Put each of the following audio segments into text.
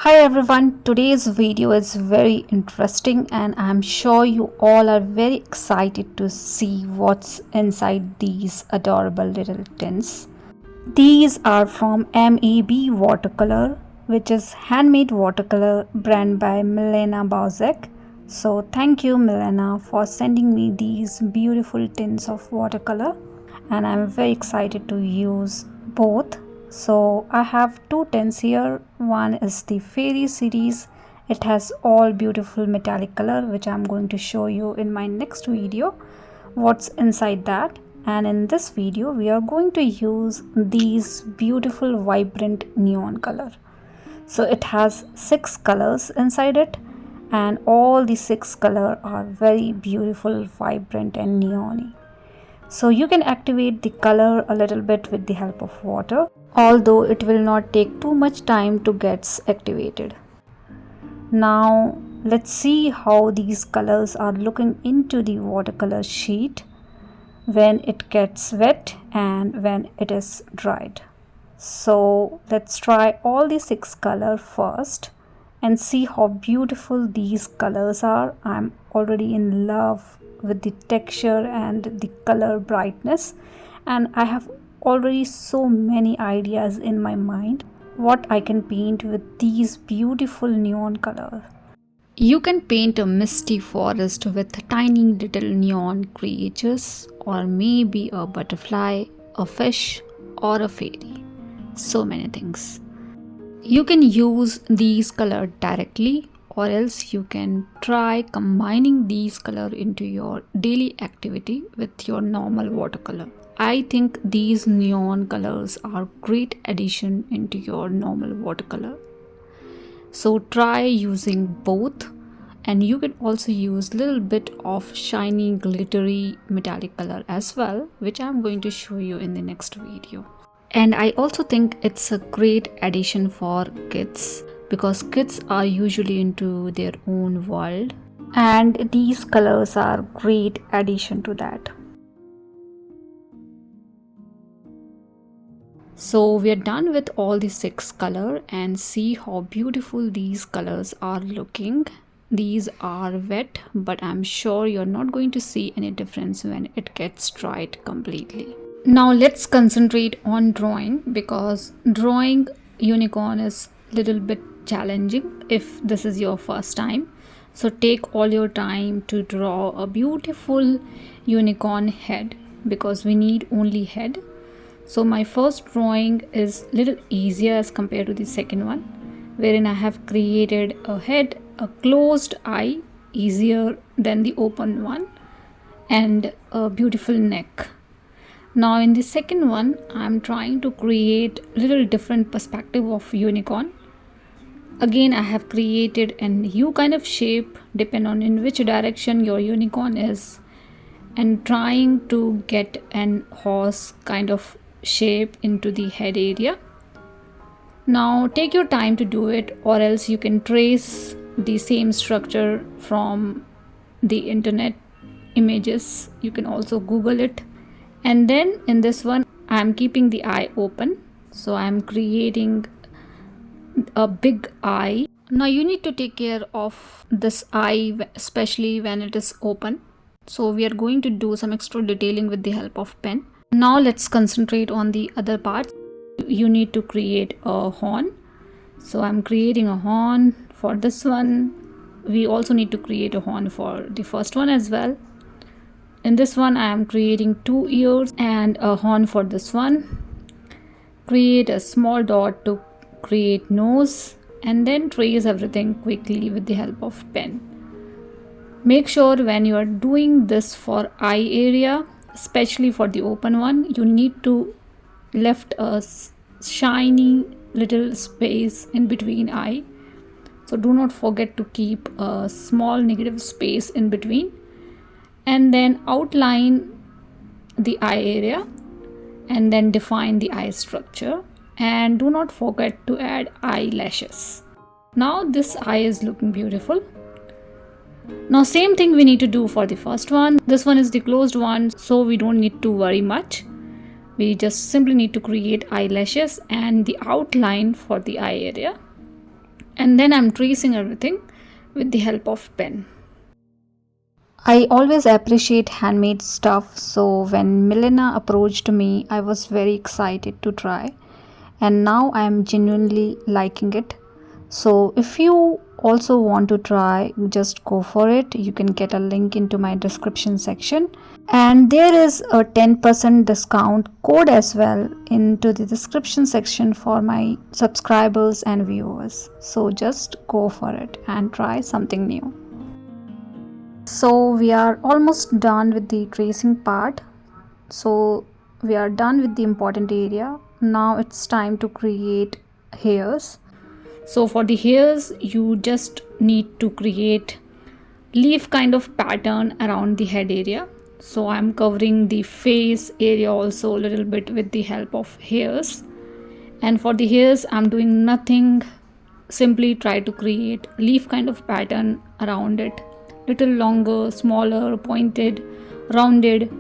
Hi everyone, today's video is very interesting and I'm sure you all are very excited to see what's inside these adorable little tins. These are from MAB Watercolor, which is handmade watercolor brand by Milena Bauzek. So thank you Milena for sending me these beautiful tins of watercolor and I'm very excited to use both. So I have two tins here. One is the fairy series. It has all beautiful metallic color, which I'm going to show you in my next video what's inside that. And in this video we are going to use these beautiful vibrant neon color. So it has 6 colors inside it and all the 6 color are very beautiful, vibrant and neon-y. So you can activate the color a little bit with the help of water, although it will not take too much time to get activated. Now let's see how these colors are looking into the watercolor sheet when it gets wet and when it is dried. So let's try all the 6 colors first and see how beautiful these colors are. I'm already in love with the texture and the color brightness, and I have already so many ideas in my mind what I can paint with these beautiful neon colors. You can paint a misty forest with tiny little neon creatures, or maybe a butterfly, a fish, or a fairy. So many things. You can use these colors directly, or else you can try combining these colors into your daily activity with your normal watercolor. I think these neon colors are great addition into your normal watercolor. So try using both, and you can also use little bit of shiny glittery metallic color as well, which I'm going to show you in the next video. And I also think it's a great addition for kids because kids are usually into their own world and these colors are great addition to that. So we are done with all the 6 colors and see how beautiful these colors are looking. These are wet, but I'm sure you're not going to see any difference when it gets dried completely. Now let's concentrate on drawing, because drawing unicorn is little bit challenging if this is your first time. So take all your time to draw a beautiful unicorn head, because we need only head. So my first drawing is little easier as compared to the second one, wherein I have created a head, a closed eye, easier than the open one, and a beautiful neck. Now in the second one, I'm trying to create little different perspective of unicorn. Again, I have created an U kind of shape depending on in which direction your unicorn is, and trying to get an horse kind of shape into the head area. Now take your time to do it, or else you can trace the same structure from the internet images. You can also Google it. And then in this one, I'm keeping the eye open. So I'm creating a big eye. Now you need to take care of this eye, especially when it is open. So we are going to do some extra detailing with the help of pen. Now let's concentrate on the other parts. You need to create a horn. So I'm creating a horn for this one. We also need to create a horn for the first one as well. In this one, I am creating 2 ears and a horn for this one. Create a small dot to create nose, and then trace everything quickly with the help of pen. Make sure when you are doing this for eye area, especially for the open one, you need to left a shiny little space in between eye. So do not forget to keep a small negative space in between, and then outline the eye area and then define the eye structure, and do not forget to add eyelashes. Now this eye is looking beautiful. Now same thing we need to do for the first one. This one is the closed one, so we don't need to worry much. We just simply need to create eyelashes and the outline for the eye area. and then I'm tracing everything with the help of pen. I always appreciate handmade stuff, so when Milena approached me, I was very excited to try, and now I am genuinely liking it. So if you also want to try, just go for it. You can get a link into my description section, and there is a 10% discount code as well into the description section for my subscribers and viewers. So just go for it and try something new. So we are almost done with the tracing part. So we are done with the important area. Now it's time to create hairs. So for the hairs, you just need to create leaf kind of pattern around the head area. So I'm covering the face area also a little bit with the help of hairs. And for the hairs, I'm doing nothing, simply try to create leaf kind of pattern around it, little longer, smaller, pointed, rounded.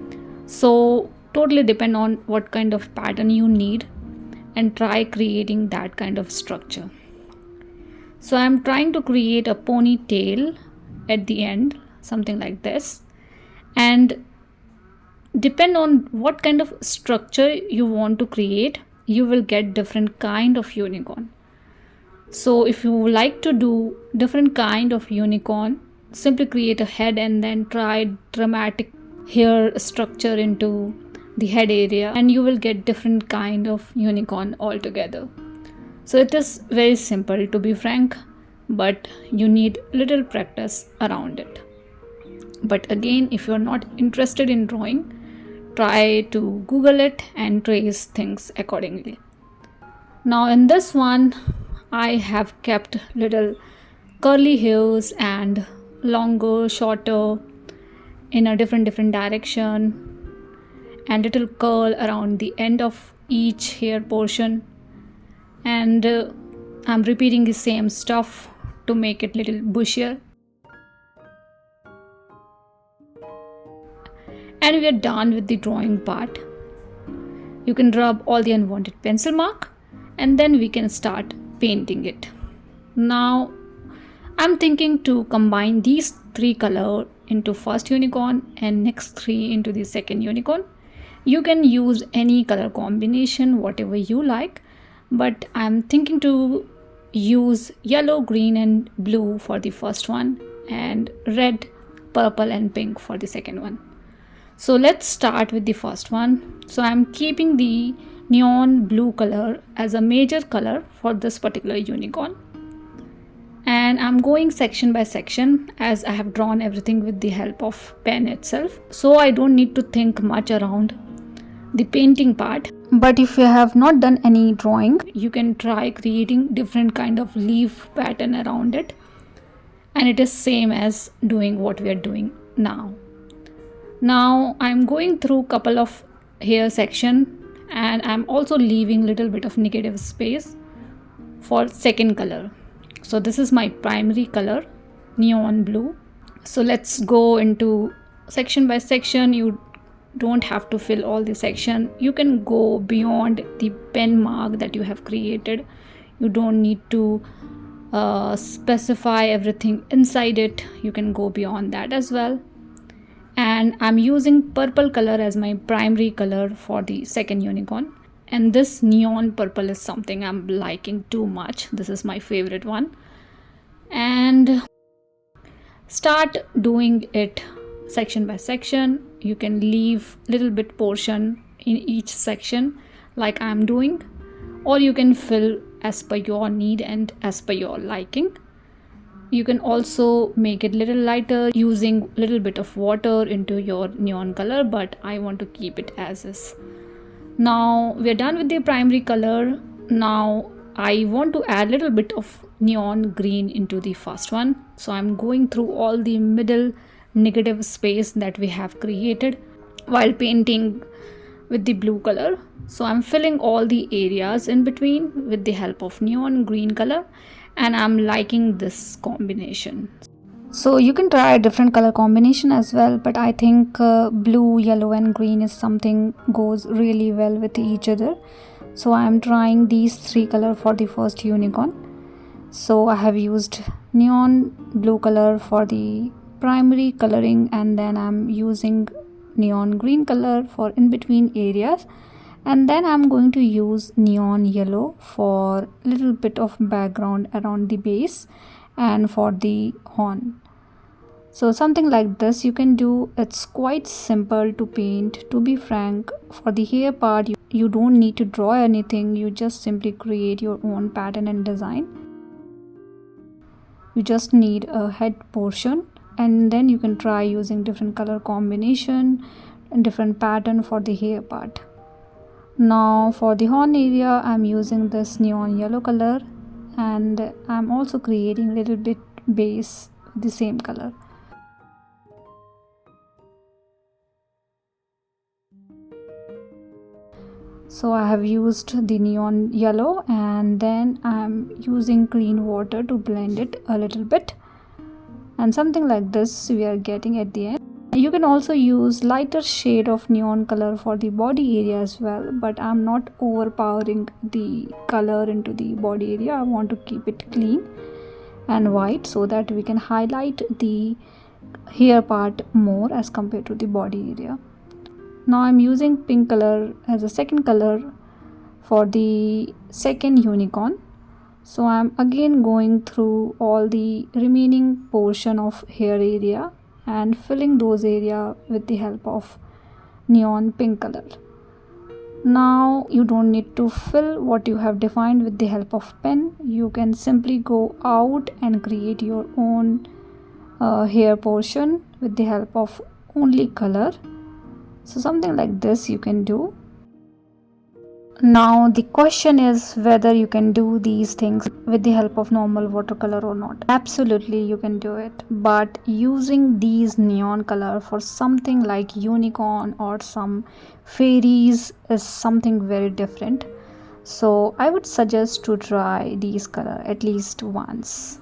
So totally depend on what kind of pattern you need and try creating that kind of structure. So I'm trying to create a ponytail at the end, something like this, and depend on what kind of structure you want to create, you will get different kind of unicorn. So if you like to do different kind of unicorn, simply create a head and then try dramatic hair structure into the head area, and you will get different kind of unicorn altogether. So it is very simple, to be frank, but you need little practice around it. But again, if you're not interested in drawing, try to Google it and trace things accordingly. Now in this one, I have kept little curly hairs and longer, shorter in a different direction, and little curl around the end of each hair portion. And I'm repeating the same stuff to make it little bushier. And we are done with the drawing part. You can rub all the unwanted pencil mark and then we can start painting it. Now I'm thinking to combine these three colors into first unicorn and next three into the second unicorn. You can use any color combination, whatever you like, but I'm thinking to use yellow, green and blue for the first one and red, purple and pink for the second one. So let's start with the first one. So I'm keeping the neon blue color as a major color for this particular unicorn, and I'm going section by section as I have drawn everything with the help of pen itself, so I don't need to think much around the painting part. But if you have not done any drawing, you can try creating different kind of leaf pattern around it, and it is same as doing what we are doing now. Now I'm going through couple of hair section, and I'm also leaving little bit of negative space for second color. So this is my primary color, neon blue. So let's go into section by section. You don't have to fill all the section. You can go beyond the pen mark that you have created. You don't need to specify everything inside it. You can go beyond that as well. And I'm using purple color as my primary color for the second unicorn, and this neon purple is something I'm liking too much. This is my favorite one, and start doing it section by section. You can leave little bit portion in each section like I'm doing, or you can fill as per your need and as per your liking. You can also make it little lighter using little bit of water into your neon color, but I want to keep it as is. Now we are done with the primary color. Now I want to add little bit of neon green into the first one. So I'm going through all the middle negative space that we have created while painting with the blue color. So I'm filling all the areas in between with the help of neon green color, and I'm liking this combination. So you can try a different color combination as well, but I think blue, yellow and green is something goes really well with each other. So I'm trying these three color for the first unicorn. So I have used neon blue color for the primary coloring, and then I'm using neon green color for in between areas, and then I'm going to use neon yellow for little bit of background around the base and for the horn. So something like this you can do. It's quite simple to paint. To be frank, for the hair part you don't need to draw anything, you just simply create your own pattern and design. You just need a head portion, and then you can try using different color combination and different pattern for the hair part. Now for the horn area I'm using this neon yellow color, and I'm also creating little bit base with the same color. So I have used the neon yellow, and then I'm using clean water to blend it a little bit, and something like this we are getting at the end. You can also use lighter shade of neon color for the body area as well, but I'm not overpowering the color into the body area. I want to keep it clean and white so that we can highlight the hair part more as compared to the body area. Now I'm using pink color as a second color for the second unicorn. So I'm again going through all the remaining portion of hair area and filling those area with the help of neon pink color. Now you don't need to fill what you have defined with the help of pen. You can simply go out and create your own hair portion with the help of only color. So something like this you can do. Now the question is whether you can do these things with the help of normal watercolor or not. Absolutely you can do it, but using these neon color for something like unicorn or some fairies is something very different. So I would suggest to try these color at least once.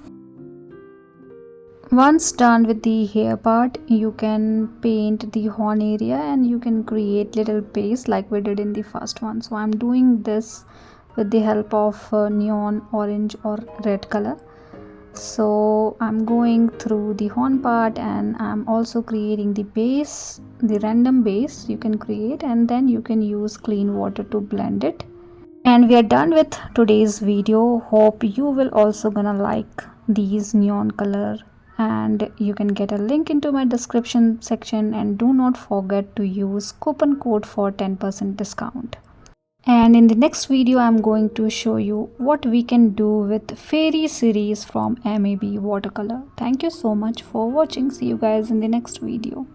Once done with the hair part, you can paint the horn area and you can create little base like we did in the first one. So I'm doing this with the help of neon orange or red color. So I'm going through the horn part, and I'm also creating the base, the random base you can create, and then you can use clean water to blend it. And we are done with today's video. Hope you will also gonna like these neon color, and you can get a link into my description section, and do not forget to use coupon code for 10% discount. And in the next video I'm going to show you what we can do with fairy series from MAB Watercolor. Thank you so much for watching. See you guys in the next video.